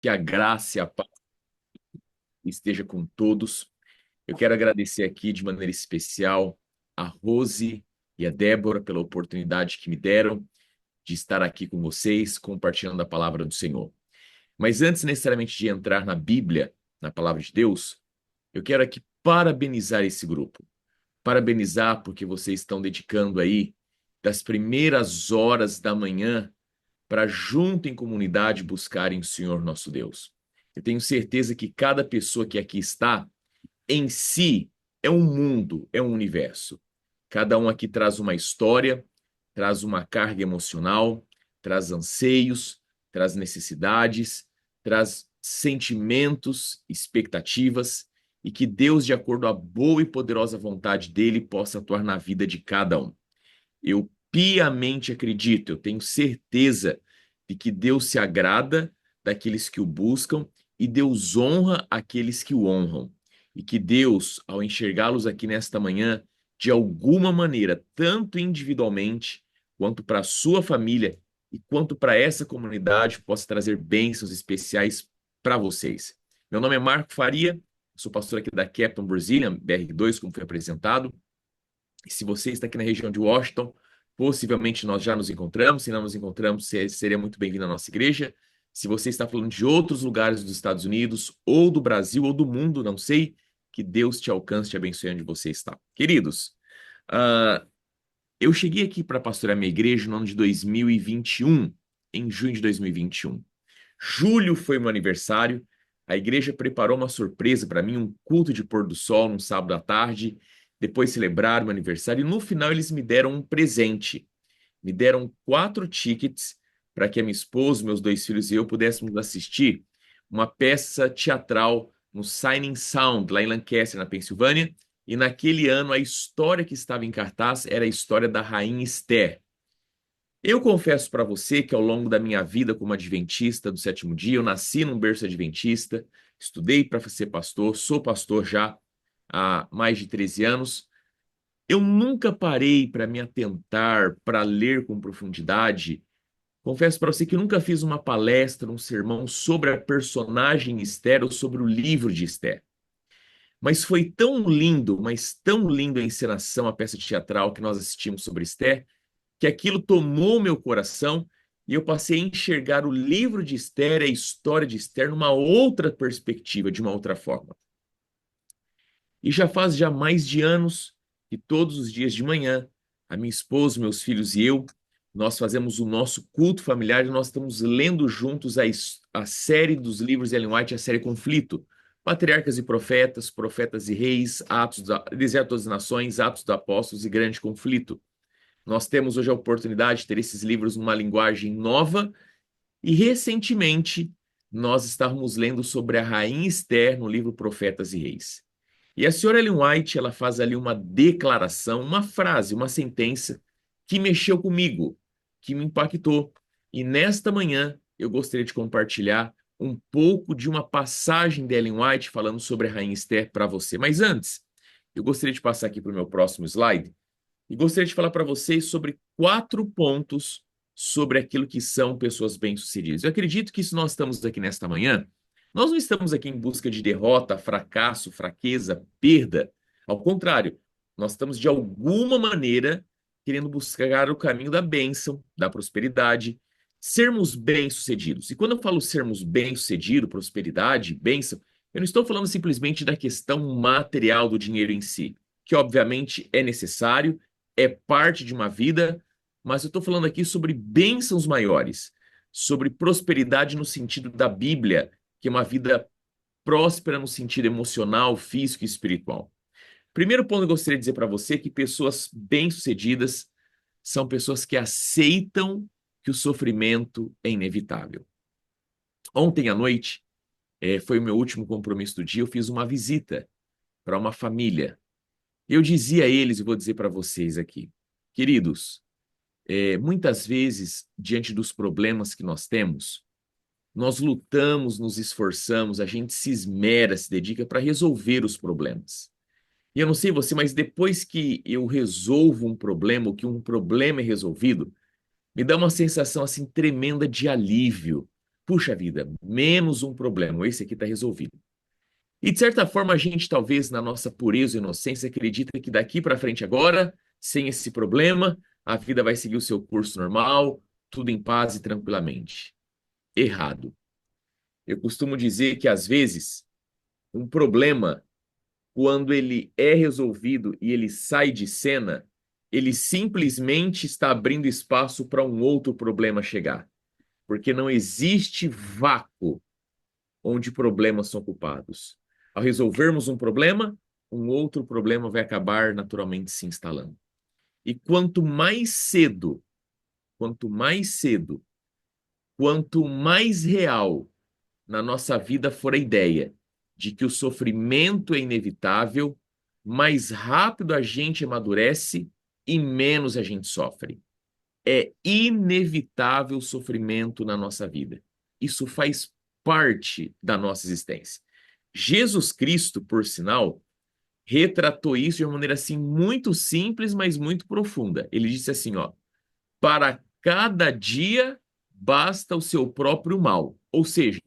Que a graça e a paz esteja com todos. Eu quero agradecer aqui de maneira especial a Rose e a Débora pela oportunidade que me deram de estar aqui com vocês, compartilhando a palavra do Senhor. Mas antes necessariamente de entrar na Bíblia, na palavra de Deus, eu quero aqui parabenizar esse grupo. Parabenizar porque vocês estão dedicando aí das primeiras horas da manhã para junto em comunidade buscarem o Senhor nosso Deus. Eu tenho certeza que cada pessoa que aqui está, em si, é um mundo, é um universo. Cada um aqui traz uma história, traz uma carga emocional, traz anseios, traz necessidades, traz sentimentos, expectativas, e que Deus, de acordo à boa e poderosa vontade dele, possa atuar na vida de cada um. Eu piamente acredito, eu tenho certeza de que Deus se agrada daqueles que o buscam e Deus honra aqueles que o honram. E que Deus, ao enxergá-los aqui nesta manhã, de alguma maneira, tanto individualmente, quanto para a sua família e quanto para essa comunidade, possa trazer bênçãos especiais para vocês. Meu nome é Marco Faria, sou pastor aqui da Captain Brazilian, BR2, como foi apresentado. E se você está aqui na região de Washington, possivelmente nós já nos encontramos. Se não nos encontramos, seria muito bem-vindo à nossa igreja. Se você está falando de outros lugares dos Estados Unidos, ou do Brasil, ou do mundo, não sei, que Deus te alcance e te abençoe onde você está. Queridos, uh, eu cheguei aqui para pastorear minha igreja no ano de 2021, em junho de 2021. Julho foi meu aniversário. A igreja preparou uma surpresa para mim, um culto de pôr do sol num sábado à tarde. Depois celebraram meu aniversário e no final eles me deram um presente. Me deram 4 tickets para que a minha esposa, meus 2 filhos e eu pudéssemos assistir uma peça teatral no Signing Sound, lá em Lancaster, na Pensilvânia. E naquele ano a história que estava em cartaz era a história da Rainha Esther. Eu confesso para você que ao longo da minha vida como adventista do sétimo dia, eu nasci num berço adventista, estudei para ser pastor, sou pastor já há mais de 13 anos. Eu nunca parei para me atentar, para ler com profundidade. Confesso para você que eu nunca fiz uma palestra, um sermão sobre a personagem Esther ou sobre o livro de Esther. Mas foi tão lindo, mas tão lindo a encenação, a peça teatral que nós assistimos sobre Esther, que aquilo tomou meu coração e eu passei a enxergar o livro de Esther, a história de Esther, numa outra perspectiva, de uma outra forma. E já faz já mais de anos que todos os dias de manhã, a minha esposa, meus filhos e eu, nós fazemos o nosso culto familiar e nós estamos lendo juntos a série dos livros de Ellen White, a série Conflito. Patriarcas e Profetas, Profetas e Reis, Deserto das Nações, Atos dos Apóstolos e Grande Conflito. Nós temos hoje a oportunidade de ter esses livros numa linguagem nova e recentemente nós estávamos lendo sobre a Rainha Esther no livro Profetas e Reis. E a senhora Ellen White, ela faz ali uma declaração, uma frase, uma sentença que mexeu comigo, que me impactou. E nesta manhã eu gostaria de compartilhar um pouco de uma passagem da Ellen White falando sobre a Rainha Esther para você. Mas antes, eu gostaria de passar aqui para o meu próximo slide e gostaria de falar para vocês sobre 4 pontos sobre aquilo que são pessoas bem-sucedidas. Eu acredito que se nós estamos aqui nesta manhã, nós não estamos aqui em busca de derrota, fracasso, fraqueza, perda. Ao contrário, nós estamos de alguma maneira querendo buscar o caminho da bênção, da prosperidade, sermos bem-sucedidos. E quando eu falo sermos bem-sucedido, prosperidade, bênção, eu não estou falando simplesmente da questão material do dinheiro em si, que obviamente é necessário, é parte de uma vida, mas eu estou falando aqui sobre bênçãos maiores, sobre prosperidade no sentido da Bíblia, que é uma vida próspera no sentido emocional, físico e espiritual. Primeiro ponto que eu gostaria de dizer para você é que pessoas bem-sucedidas são pessoas que aceitam que o sofrimento é inevitável. Ontem à noite, foi o meu último compromisso do dia, eu fiz uma visita para uma família. Eu dizia a eles, e vou dizer para vocês aqui, queridos, muitas vezes, diante dos problemas que nós temos, nós lutamos, nos esforçamos, a gente se esmera, se dedica para resolver os problemas. E eu não sei você, mas depois que eu resolvo um problema, ou que um problema é resolvido, me dá uma sensação assim tremenda de alívio, puxa vida, menos um problema, esse aqui está resolvido. E de certa forma a gente talvez na nossa pureza e inocência acredita que daqui para frente agora, sem esse problema, a vida vai seguir o seu curso normal, tudo em paz e tranquilamente. Errado. Eu costumo dizer que às vezes um problema, quando ele é resolvido e ele sai de cena, ele simplesmente está abrindo espaço para um outro problema chegar. Porque não existe vácuo onde problemas são ocupados. Ao resolvermos um problema, um outro problema vai acabar naturalmente se instalando. E quanto mais cedo, quanto mais real na nossa vida for a ideia de que o sofrimento é inevitável, mais rápido a gente amadurece e menos a gente sofre. É inevitável o sofrimento na nossa vida. Isso faz parte da nossa existência. Jesus Cristo, por sinal, retratou isso de uma maneira assim muito simples, mas muito profunda. Ele disse assim, ó: para cada dia basta o seu próprio mal. Ou seja,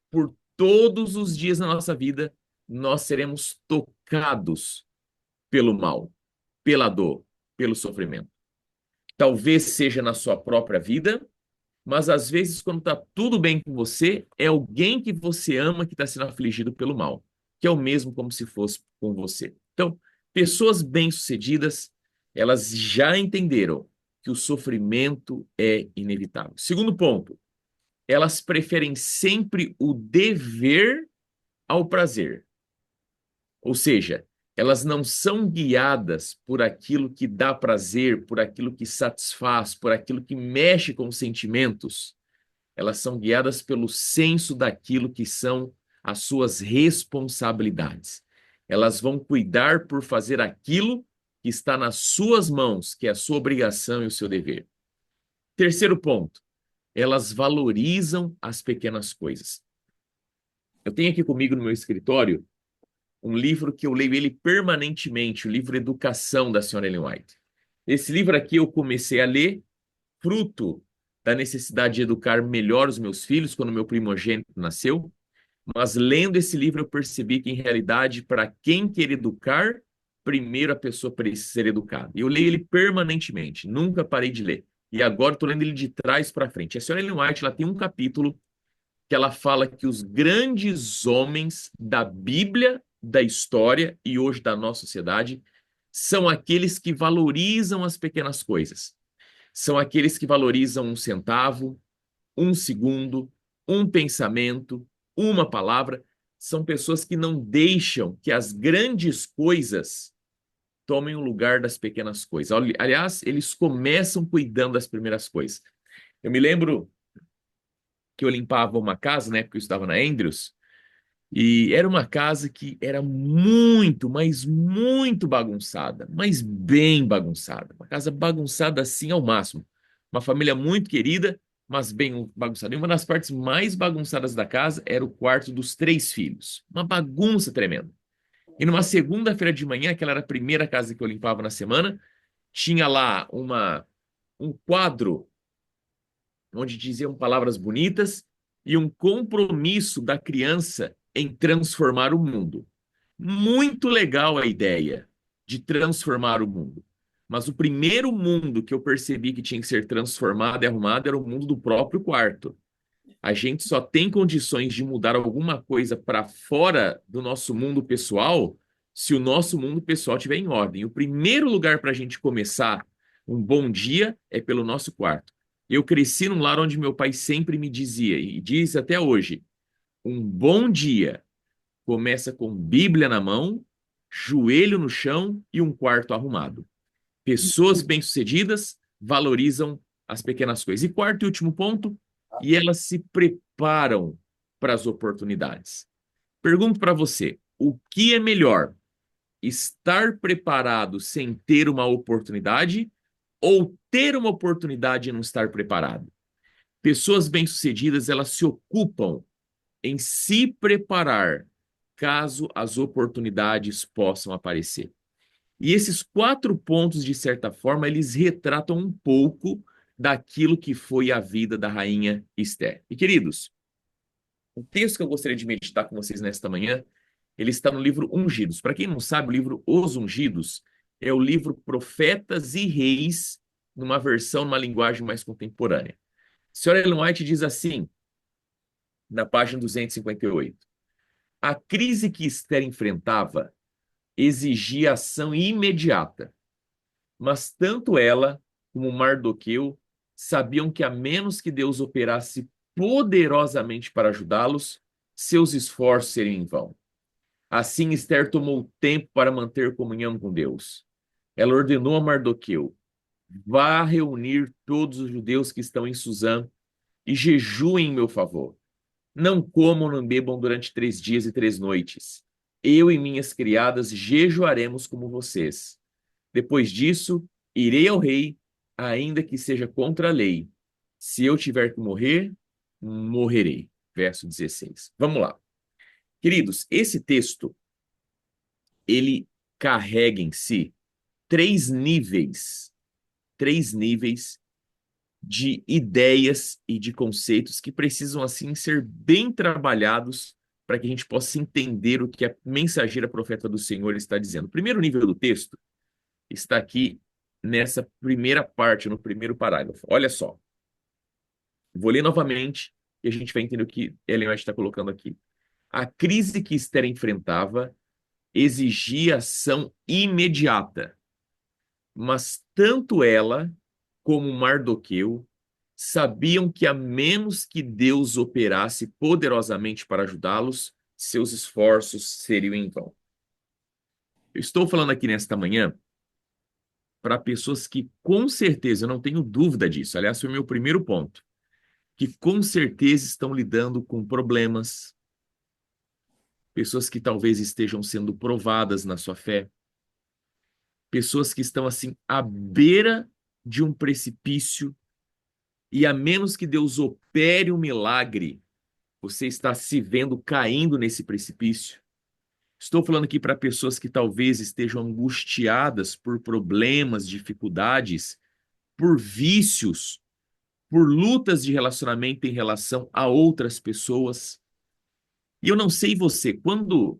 por todos os dias na nossa vida, nós seremos tocados pelo mal, pela dor, pelo sofrimento. Talvez seja na sua própria vida, mas às vezes, quando está tudo bem com você, é alguém que você ama que está sendo afligido pelo mal, que é o mesmo como se fosse com você. Então, pessoas bem-sucedidas, elas já entenderam que o sofrimento é inevitável. Segundo ponto, elas preferem sempre o dever ao prazer. Ou seja, elas não são guiadas por aquilo que dá prazer, por aquilo que satisfaz, por aquilo que mexe com os sentimentos. Elas são guiadas pelo senso daquilo que são as suas responsabilidades. Elas vão cuidar por fazer aquilo que está nas suas mãos, que é a sua obrigação e o seu dever. Terceiro ponto, elas valorizam as pequenas coisas. Eu tenho aqui comigo no meu escritório um livro que eu leio ele permanentemente, o livro Educação, da senhora Ellen White. Esse livro aqui eu comecei a ler fruto da necessidade de educar melhor os meus filhos quando meu primogênito nasceu, mas lendo esse livro eu percebi que, em realidade, para quem quer educar, primeiro a pessoa precisa ser educada. Eu leio ele permanentemente, nunca parei de ler. E agora estou lendo ele de trás para frente. A senhora Ellen White ela tem um capítulo que ela fala que os grandes homens da Bíblia, da história e hoje da nossa sociedade são aqueles que valorizam as pequenas coisas. São aqueles que valorizam um centavo, um segundo, um pensamento, uma palavra. São pessoas que não deixam que as grandes coisas tomem o lugar das pequenas coisas. Aliás, eles começam cuidando das primeiras coisas. Eu me lembro que eu limpava uma casa, na época que eu estava na Andrews, e era uma casa que era muito, mas muito bagunçada, mas bem bagunçada. Uma casa bagunçada assim ao máximo. Uma família muito querida, mas bem bagunçada. E uma das partes mais bagunçadas da casa era o quarto dos três filhos. Uma bagunça tremenda. E numa segunda-feira de manhã, aquela era a primeira casa que eu limpava na semana, tinha lá um quadro onde diziam palavras bonitas e um compromisso da criança em transformar o mundo. Muito legal a ideia de transformar o mundo. Mas o primeiro mundo que eu percebi que tinha que ser transformado e arrumado era o mundo do próprio quarto. A gente só tem condições de mudar alguma coisa para fora do nosso mundo pessoal se o nosso mundo pessoal estiver em ordem. O primeiro lugar para a gente começar um bom dia é pelo nosso quarto. Eu cresci num lar onde meu pai sempre me dizia, e diz até hoje, um bom dia começa com Bíblia na mão, joelho no chão e um quarto arrumado. Pessoas bem-sucedidas valorizam as pequenas coisas. E quarto e último ponto, e elas se preparam para as oportunidades. Pergunto para você, o que é melhor? Estar preparado sem ter uma oportunidade ou ter uma oportunidade e não estar preparado? Pessoas bem-sucedidas, elas se ocupam em se preparar caso as oportunidades possam aparecer. E esses quatro pontos, de certa forma, eles retratam um pouco daquilo que foi a vida da rainha Esther. E, queridos, O texto que eu gostaria de meditar com vocês nesta manhã, ele está no livro Ungidos. Para quem não sabe, o livro Os Ungidos é o livro Profetas e Reis, numa versão, numa linguagem mais contemporânea. A senhora Ellen White diz assim, na página 258, a crise que Esther enfrentava exigia ação imediata, mas tanto ela como Mardoqueu sabiam que a menos que Deus operasse poderosamente para ajudá-los, seus esforços seriam em vão. Assim, Esther tomou tempo para manter comunhão com Deus. Ela ordenou a Mardoqueu: vá reunir todos os judeus que estão em Suzã e jejuem em meu favor. Não comam nem bebam durante 3 dias e 3 noites. Eu e minhas criadas jejuaremos como vocês. Depois disso, irei ao rei, ainda que seja contra a lei. Se eu tiver que morrer, morrerei. Verso 16. Vamos lá. Queridos, esse texto, ele carrega em si três níveis, três níveis de ideias e de conceitos que precisam, assim, ser bem trabalhados para que a gente possa entender o que a mensageira profeta do Senhor está dizendo. O primeiro nível do texto está aqui nessa primeira parte, no primeiro parágrafo. Olha só, vou ler novamente e a gente vai entender o que Ellen White está colocando aqui. A crise que Esther enfrentava exigia ação imediata, mas tanto ela como Mardoqueu sabiam que a menos que Deus operasse poderosamente para ajudá-los, seus esforços seriam em vão. Eu estou falando aqui nesta manhã para pessoas que com certeza, eu não tenho dúvida disso, aliás, foi o meu primeiro ponto, que com certeza estão lidando com problemas, pessoas que talvez estejam sendo provadas na sua fé, pessoas que estão assim à beira de um precipício e a menos que Deus opere um milagre, você está se vendo caindo nesse precipício. Estou falando aqui para pessoas que talvez estejam angustiadas por problemas, dificuldades, por vícios, por lutas de relacionamento em relação a outras pessoas. E eu não sei você, quando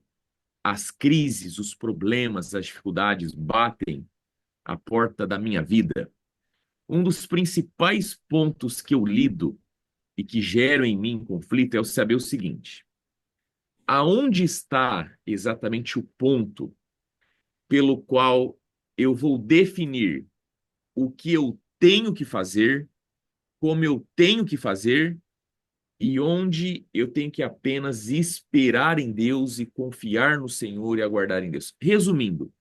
as crises, os problemas, as dificuldades batem à porta da minha vida, um dos principais pontos que eu lido e que geram em mim conflito é o saber o seguinte: aonde está exatamente o ponto pelo qual eu vou definir o que eu tenho que fazer, como eu tenho que fazer e onde eu tenho que apenas esperar em Deus e confiar no Senhor e aguardar em Deus. Resumindo,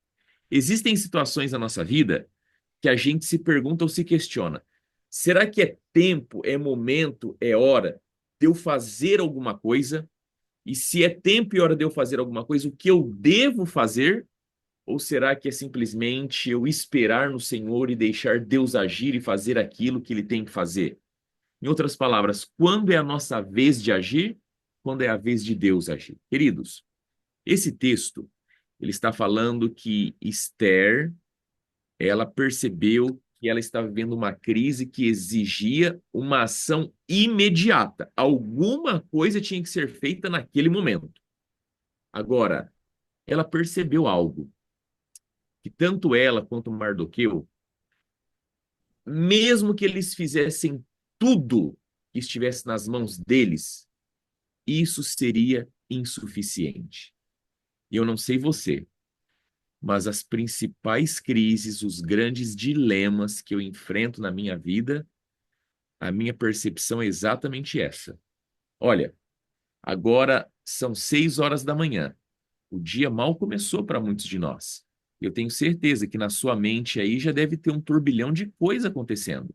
existem situações na nossa vida que a gente se pergunta ou se questiona: será que é tempo, é momento, é hora de eu fazer alguma coisa? E se é tempo e hora de eu fazer alguma coisa, o que eu devo fazer? Ou será que é simplesmente eu esperar no Senhor e deixar Deus agir e fazer aquilo que ele tem que fazer? Em outras palavras, quando é a nossa vez de agir? Quando é a vez de Deus agir? Queridos, esse texto, ele está falando que Esther, ela percebeu que ela estava vivendo uma crise que exigia uma ação imediata. Alguma coisa tinha que ser feita naquele momento. Agora, ela percebeu algo, que tanto ela quanto Mardoqueu, mesmo que eles fizessem tudo que estivesse nas mãos deles, isso seria insuficiente. E eu não sei você, mas as principais crises, os grandes dilemas que eu enfrento na minha vida, a minha percepção é exatamente essa. Olha, agora são 6 horas da manhã. O dia mal começou para muitos de nós. Eu tenho certeza que na sua mente aí já deve ter um turbilhão de coisa acontecendo.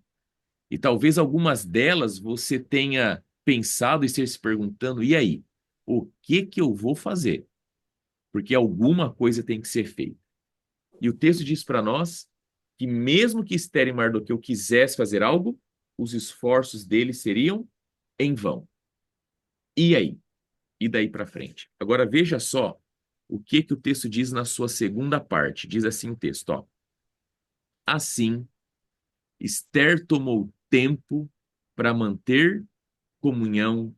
E talvez algumas delas você tenha pensado e esteja se perguntando: e aí? O que que eu vou fazer? Porque alguma coisa tem que ser feita. E o texto diz para nós que mesmo que Esther e Mardoqueu quisessem fazer algo, os esforços deles seriam em vão. E aí? E daí para frente? Agora veja só o que que o texto diz na sua segunda parte. Diz assim o texto, ó. Assim, Esther tomou tempo para manter comunhão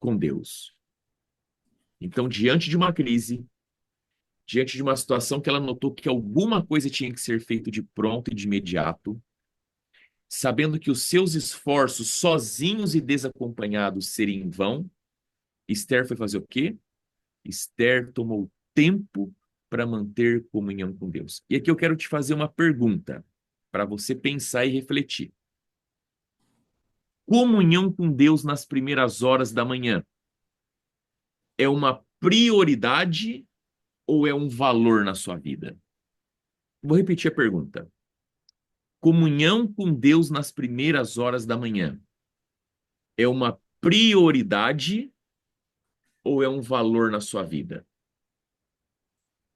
com Deus. Então, diante de uma crise, diante de uma situação que ela notou que alguma coisa tinha que ser feito de pronto e de imediato, sabendo que os seus esforços sozinhos e desacompanhados seriam em vão, Esther foi fazer o quê? Esther tomou tempo para manter comunhão com Deus. E aqui eu quero te fazer uma pergunta para você pensar e refletir. Comunhão com Deus nas primeiras horas da manhã é uma prioridade ou é um valor na sua vida? Vou repetir a pergunta. Comunhão com Deus nas primeiras horas da manhã é uma prioridade ou é um valor na sua vida?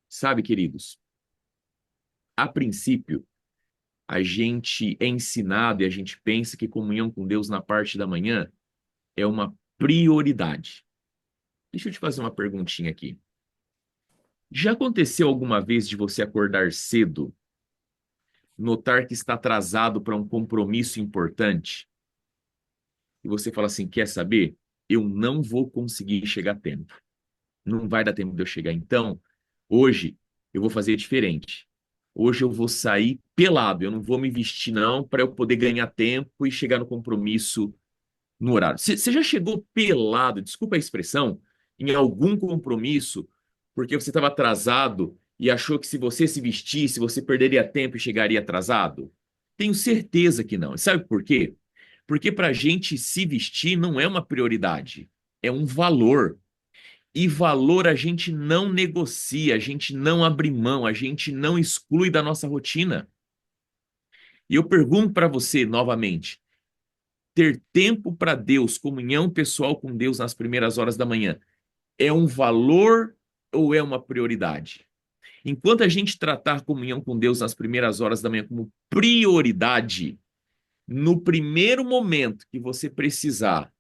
Sabe, queridos, a princípio, a gente é ensinado e a gente pensa que comunhão com Deus na parte da manhã é uma prioridade. Deixa eu te fazer uma perguntinha aqui. Já aconteceu alguma vez de você acordar cedo, notar que está atrasado para um compromisso importante, e você fala assim, quer saber? Eu não vou conseguir chegar a tempo. Não vai dar tempo de eu chegar. Então, hoje, eu vou fazer diferente. Hoje eu vou sair pelado. Eu não vou me vestir, não, para eu poder ganhar tempo e chegar no compromisso no horário. Você já chegou pelado, desculpa a expressão, em algum compromisso, porque você estava atrasado e achou que se você se vestisse, você perderia tempo e chegaria atrasado? Tenho certeza que não. E sabe por quê? Porque para a gente se vestir não é uma prioridade, é um valor. E valor a gente não negocia, a gente não abre mão, a gente não exclui da nossa rotina. E eu pergunto para você novamente: ter tempo para Deus, comunhão pessoal com Deus nas primeiras horas da manhã, é um valor ou é uma prioridade? Enquanto a gente tratar comunhão com Deus nas primeiras horas da manhã como prioridade, no primeiro momento que você precisar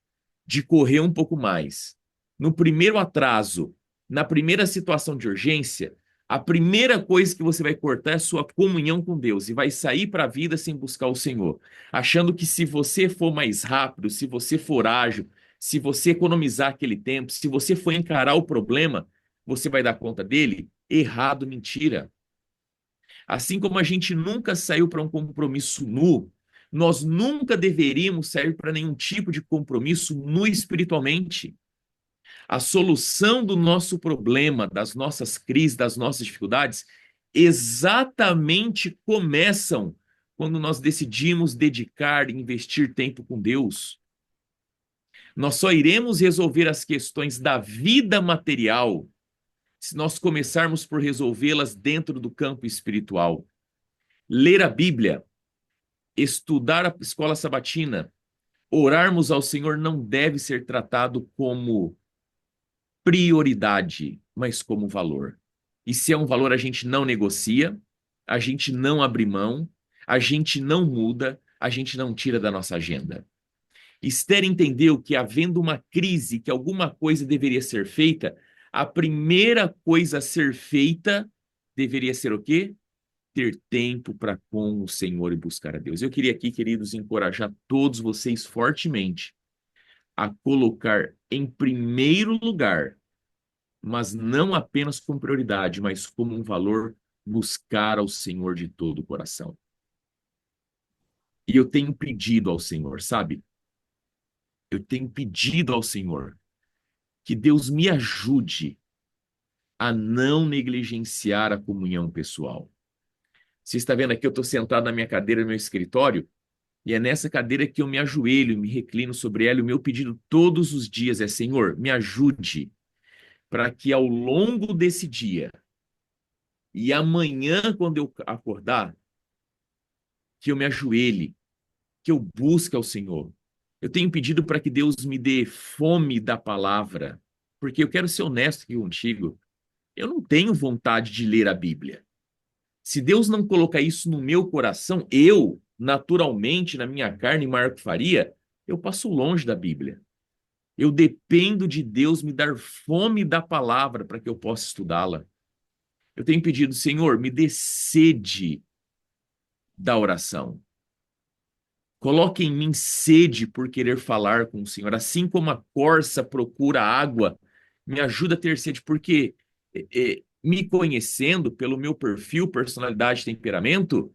de correr um pouco mais, no primeiro atraso, na primeira situação de urgência, a primeira coisa que você vai cortar é a sua comunhão com Deus e vai sair para a vida sem buscar o Senhor, achando que se você for mais rápido, se você for ágil, se você economizar aquele tempo, se você for encarar o problema, você vai dar conta dele? Errado, mentira. Assim como a gente nunca saiu para um compromisso nu, nós nunca deveríamos sair para nenhum tipo de compromisso nu espiritualmente. A solução do nosso problema, das nossas crises, das nossas dificuldades, exatamente começam quando nós decidimos dedicar e investir tempo com Deus. Nós só iremos resolver as questões da vida material se nós começarmos por resolvê-las dentro do campo espiritual. Ler a Bíblia, estudar a escola sabatina, orarmos ao Senhor não deve ser tratado como prioridade, mas como valor. E se é um valor, a gente não negocia, a gente não abre mão, a gente não muda, a gente não tira da nossa agenda. Esther entendeu que, havendo uma crise, que alguma coisa deveria ser feita, a primeira coisa a ser feita deveria ser o quê? Ter tempo para com o Senhor e buscar a Deus. Eu queria aqui, queridos, encorajar todos vocês fortemente a colocar em primeiro lugar, mas não apenas como prioridade, mas como um valor, buscar ao Senhor de todo o coração. E eu tenho pedido ao Senhor, sabe? Eu tenho pedido ao Senhor que Deus me ajude a não negligenciar a comunhão pessoal. Você está vendo aqui, eu estou sentado na minha cadeira, no meu escritório, e é nessa cadeira que eu me ajoelho, me reclino sobre ela, e o meu pedido todos os dias é: Senhor, me ajude para que ao longo desse dia e amanhã, quando eu acordar, que eu me ajoelhe, que eu busque ao Senhor. Eu tenho pedido para que Deus me dê fome da palavra, porque eu quero ser honesto aqui contigo. Eu não tenho vontade de ler a Bíblia. Se Deus não colocar isso no meu coração, eu, naturalmente, na minha carne, Marco Faria, eu passo longe da Bíblia. Eu dependo de Deus me dar fome da palavra para que eu possa estudá-la. Eu tenho pedido, Senhor, me dê sede da oração. Coloque em mim sede por querer falar com o Senhor. Assim como a corça procura água, me ajuda a ter sede, porque me conhecendo pelo meu perfil, personalidade, temperamento,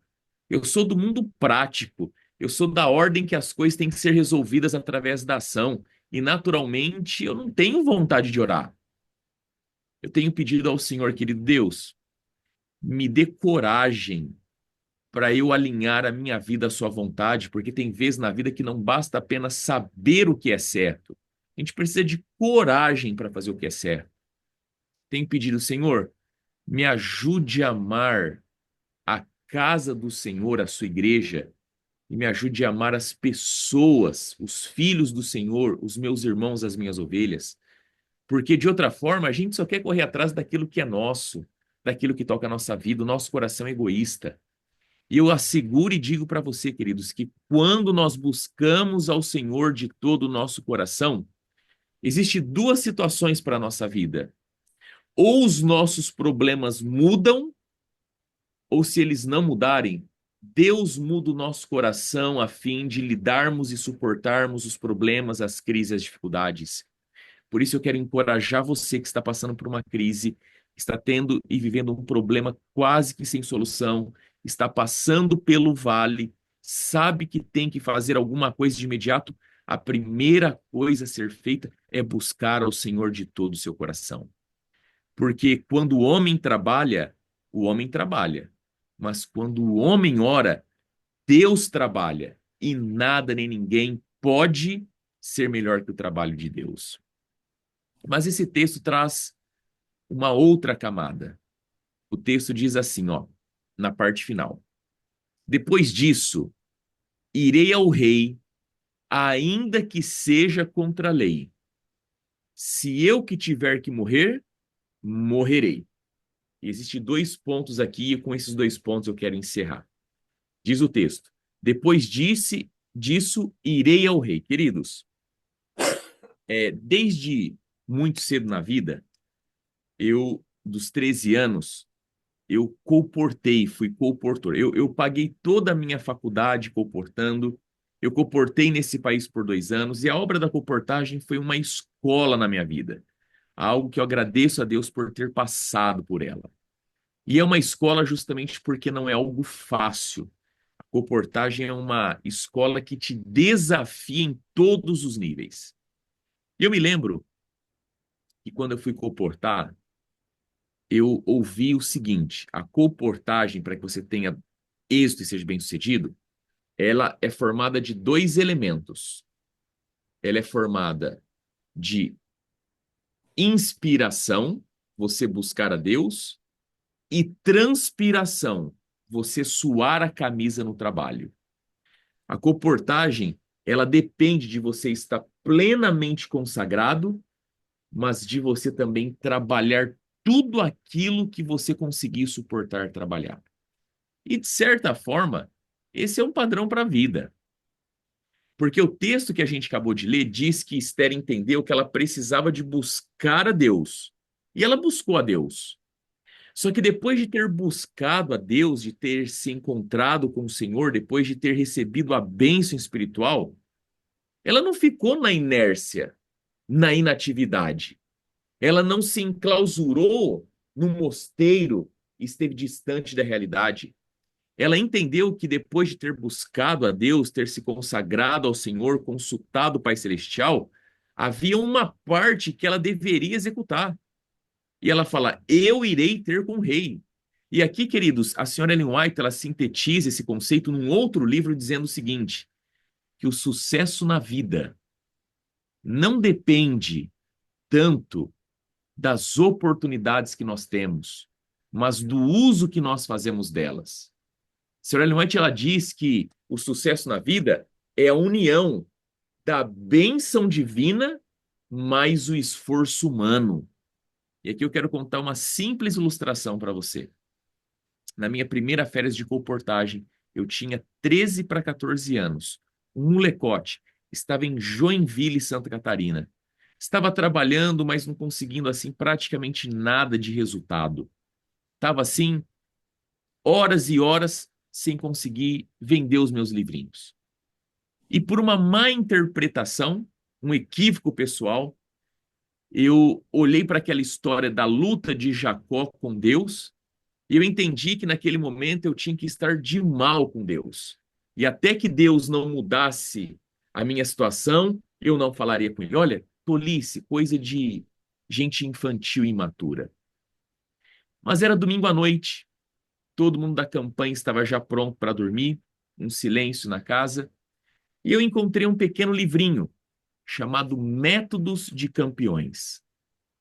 eu sou do mundo prático. Eu sou da ordem que as coisas têm que ser resolvidas através da ação. E, naturalmente, eu não tenho vontade de orar. Eu tenho pedido ao Senhor, querido Deus, me dê coragem para eu alinhar a minha vida à sua vontade, porque tem vezes na vida que não basta apenas saber o que é certo. A gente precisa de coragem para fazer o que é certo. Tenho pedido, Senhor, me ajude a amar a casa do Senhor, a sua igreja, e me ajude a amar as pessoas, os filhos do Senhor, os meus irmãos, as minhas ovelhas. Porque de outra forma, a gente só quer correr atrás daquilo que é nosso, daquilo que toca a nossa vida, o nosso coração é egoísta. E eu asseguro e digo para você, queridos, que quando nós buscamos ao Senhor de todo o nosso coração, existe duas situações para a nossa vida. Ou os nossos problemas mudam, ou se eles não mudarem, Deus muda o nosso coração a fim de lidarmos e suportarmos os problemas, as crises, as dificuldades. Por isso eu quero encorajar você que está passando por uma crise, está tendo e vivendo um problema quase que sem solução, está passando pelo vale, sabe que tem que fazer alguma coisa de imediato. A primeira coisa a ser feita é buscar ao Senhor de todo o seu coração. Porque quando o homem trabalha. Mas quando o homem ora, Deus trabalha. E nada nem ninguém pode ser melhor que o trabalho de Deus. Mas esse texto traz uma outra camada. O texto diz assim, ó, na parte final: depois disso, irei ao rei, ainda que seja contra a lei. Se eu que tiver que morrer, morrerei. E existem dois pontos aqui, e com esses dois pontos eu quero encerrar. Diz o texto: depois disso, irei ao rei. Queridos, desde muito cedo na vida, dos 13 anos, eu colportei, fui colportor. Eu paguei toda a minha faculdade colportando. Eu colportei nesse país por 2 anos e a obra da colportagem foi uma escola na minha vida. Algo que eu agradeço a Deus por ter passado por ela. E é uma escola justamente porque não é algo fácil. A colportagem é uma escola que te desafia em todos os níveis. E eu me lembro que quando eu fui colportar, eu ouvi o seguinte: a colportagem, para que você tenha êxito e seja bem-sucedido, ela é formada de dois elementos. Ela é formada de inspiração, você buscar a Deus, e transpiração, você suar a camisa no trabalho. A colportagem, ela depende de você estar plenamente consagrado, mas de você também trabalhar tudo aquilo que você conseguir suportar trabalhar. E, de certa forma, esse é um padrão para a vida. Porque o texto que a gente acabou de ler diz que Esther entendeu que ela precisava de buscar a Deus. E ela buscou a Deus. Só que depois de ter buscado a Deus, de ter se encontrado com o Senhor, depois de ter recebido a bênção espiritual, ela não ficou na inércia, na inatividade. Ela não se enclausurou num mosteiro e esteve distante da realidade. Ela entendeu que depois de ter buscado a Deus, ter se consagrado ao Senhor, consultado o Pai Celestial, havia uma parte que ela deveria executar. E ela fala: eu irei ter com o rei. E aqui, queridos, a senhora Ellen White, ela sintetiza esse conceito num outro livro dizendo o seguinte: que o sucesso na vida não depende tanto das oportunidades que nós temos, mas do uso que nós fazemos delas. A senhora Ellen White, ela diz que o sucesso na vida é a união da bênção divina mais o esforço humano. E aqui eu quero contar uma simples ilustração para você. Na minha primeira férias de colportagem, eu tinha 13 para 14 anos, um molecote, estava em Joinville, Santa Catarina. Estava trabalhando, mas não conseguindo assim praticamente nada de resultado. Estava assim horas e horas sem conseguir vender os meus livrinhos. E por uma má interpretação, um equívoco pessoal, eu olhei para aquela história da luta de Jacó com Deus e eu entendi que naquele momento eu tinha que estar de mal com Deus. E até que Deus não mudasse a minha situação, eu não falaria com ele. Olha, tolice, coisa de gente infantil e imatura. Mas era domingo à noite, todo mundo da campanha estava já pronto para dormir, um silêncio na casa, e eu encontrei um pequeno livrinho chamado Métodos de Campeões.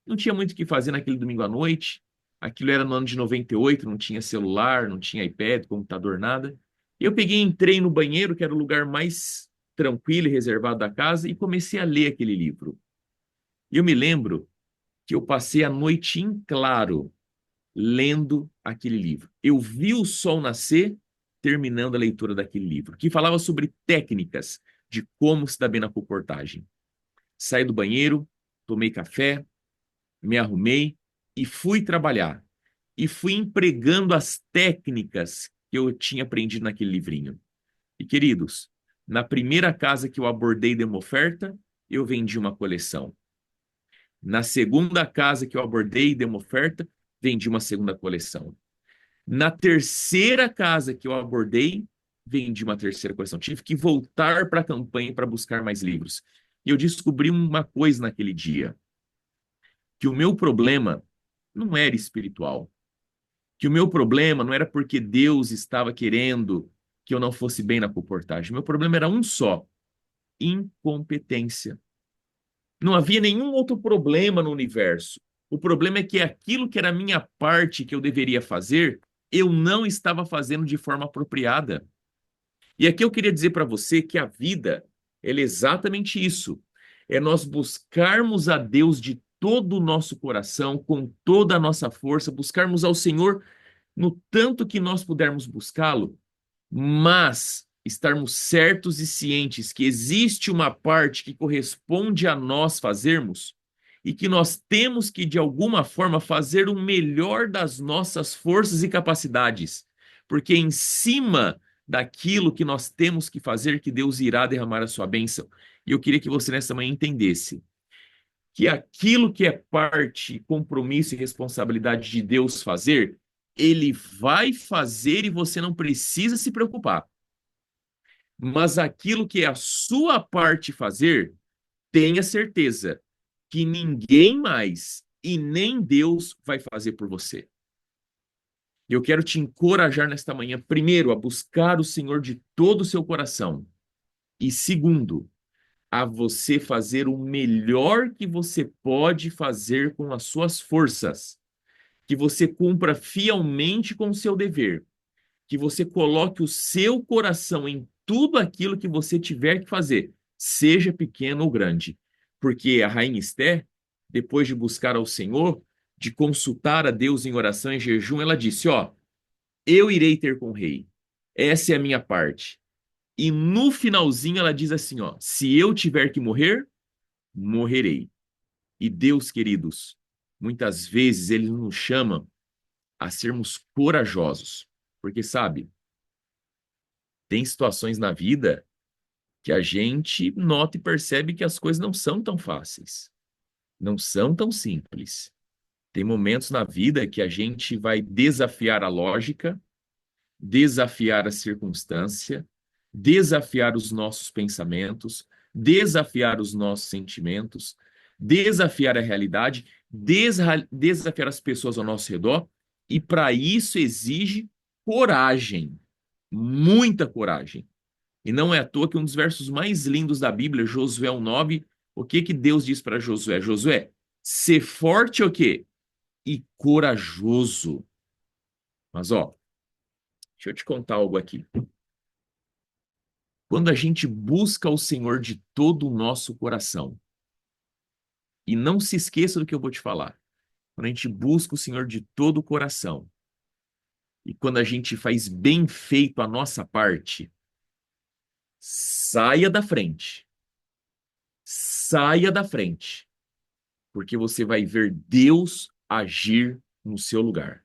Não tinha muito o que fazer naquele domingo à noite. Aquilo era no ano de 98, não tinha celular, não tinha iPad, computador, nada. E eu peguei, entrei no banheiro, que era o lugar mais tranquilo e reservado da casa, e comecei a ler aquele livro. E eu me lembro que eu passei a noite em claro lendo aquele livro. Eu vi o sol nascer terminando a leitura daquele livro, que falava sobre técnicas de como se dar bem na comportagem. Saí do banheiro, tomei café, me arrumei e fui trabalhar. E fui empregando as técnicas que eu tinha aprendido naquele livrinho. E, queridos, na primeira casa que eu abordei de uma oferta, eu vendi uma coleção. Na segunda casa que eu abordei de uma oferta, vendi uma segunda coleção. Na terceira casa que eu abordei, vendi uma terceira coleção. Tive que voltar para a campanha para buscar mais livros. E eu descobri uma coisa naquele dia, que o meu problema não era espiritual, que o meu problema não era porque Deus estava querendo que eu não fosse bem na comportagem. O meu problema era um só: incompetência. Não havia nenhum outro problema no universo. O problema é que aquilo que era a minha parte que eu deveria fazer, eu não estava fazendo de forma apropriada. E aqui eu queria dizer para você que a vida, ela é exatamente isso. É nós buscarmos a Deus de todo o nosso coração, com toda a nossa força, buscarmos ao Senhor no tanto que nós pudermos buscá-lo, mas estarmos certos e cientes que existe uma parte que corresponde a nós fazermos e que nós temos que, de alguma forma, fazer o melhor das nossas forças e capacidades, porque em cima daquilo que nós temos que fazer, que Deus irá derramar a sua bênção. E eu queria que você nessa manhã entendesse que aquilo que é parte, compromisso e responsabilidade de Deus fazer, ele vai fazer e você não precisa se preocupar. Mas aquilo que é a sua parte fazer, tenha certeza que ninguém mais e nem Deus vai fazer por você. E eu quero te encorajar nesta manhã, primeiro, a buscar o Senhor de todo o seu coração. E segundo, a você fazer o melhor que você pode fazer com as suas forças. Que você cumpra fielmente com o seu dever. Que você coloque o seu coração em tudo aquilo que você tiver que fazer, seja pequeno ou grande. Porque a rainha Esté, depois de buscar ao Senhor, de consultar a Deus em oração e jejum, ela disse: Ó, eu irei ter com o rei. Essa é a minha parte. E no finalzinho ela diz assim, ó: se eu tiver que morrer, morrerei. E Deus, queridos, muitas vezes ele nos chama a sermos corajosos. Porque, sabe, tem situações na vida que a gente nota e percebe que as coisas não são tão fáceis, não são tão simples. Tem momentos na vida que a gente vai desafiar a lógica, desafiar a circunstância, desafiar os nossos pensamentos, desafiar os nossos sentimentos, desafiar a realidade, desafiar as pessoas ao nosso redor, e para isso exige coragem, muita coragem. E não é à toa que um dos versos mais lindos da Bíblia, Josué 1:9, o que que Deus diz para Josué? Josué, ser forte o quê? E corajoso. Mas ó, deixa eu te contar algo aqui. Quando a gente busca o Senhor de todo o nosso coração, e não se esqueça do que eu vou te falar, quando a gente busca o Senhor de todo o coração, e quando a gente faz bem feito a nossa parte, saia da frente. Saia da frente, porque você vai ver Deus agir no seu lugar.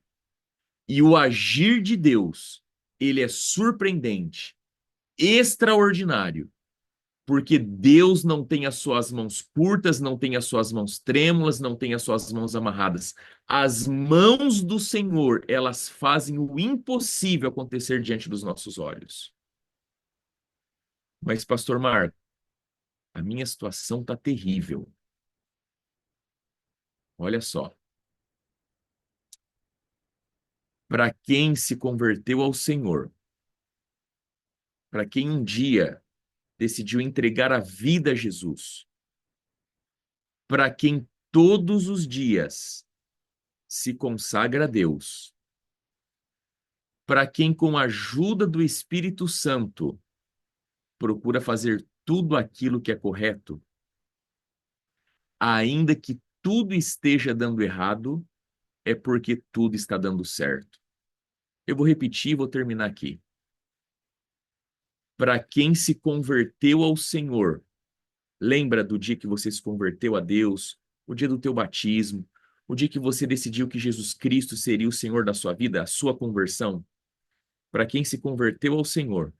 E o agir de Deus, ele é surpreendente, extraordinário, Porque Deus não tem as suas mãos curtas, não tem as suas mãos trêmulas, não tem as suas mãos amarradas. As mãos do Senhor, elas fazem o impossível acontecer diante dos nossos olhos. Mas, pastor Marco, a minha situação está terrível. Olha só. Para quem se converteu ao Senhor, para quem um dia decidiu entregar a vida a Jesus, para quem todos os dias se consagra a Deus, para quem, com a ajuda do Espírito Santo, procura fazer tudo aquilo que é correto, ainda que tudo esteja dando errado, é porque tudo está dando certo. Eu vou repetir e vou terminar aqui. Para quem se converteu ao Senhor, lembra do dia que você se converteu a Deus, o dia do teu batismo, o dia que você decidiu que Jesus Cristo seria o Senhor da sua vida, a sua conversão? Para quem se converteu ao Senhor,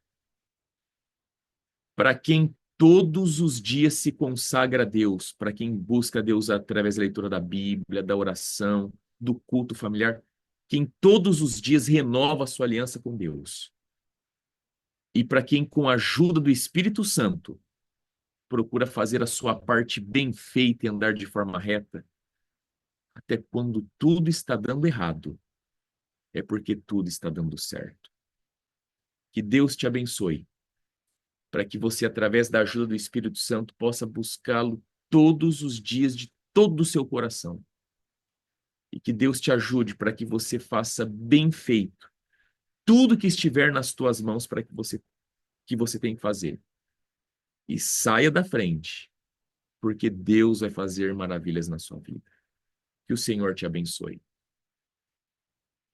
para quem todos os dias se consagra a Deus, para quem busca Deus através da leitura da Bíblia, da oração, do culto familiar, quem todos os dias renova a sua aliança com Deus. E para quem, com a ajuda do Espírito Santo, procura fazer a sua parte bem feita e andar de forma reta, até quando tudo está dando errado, é porque tudo está dando certo. Que Deus te abençoe, para que você, através da ajuda do Espírito Santo, possa buscá-lo todos os dias de todo o seu coração. E que Deus te ajude para que você faça bem feito tudo que estiver nas tuas mãos para que você tem que fazer. E saia da frente, porque Deus vai fazer maravilhas na sua vida. Que o Senhor te abençoe.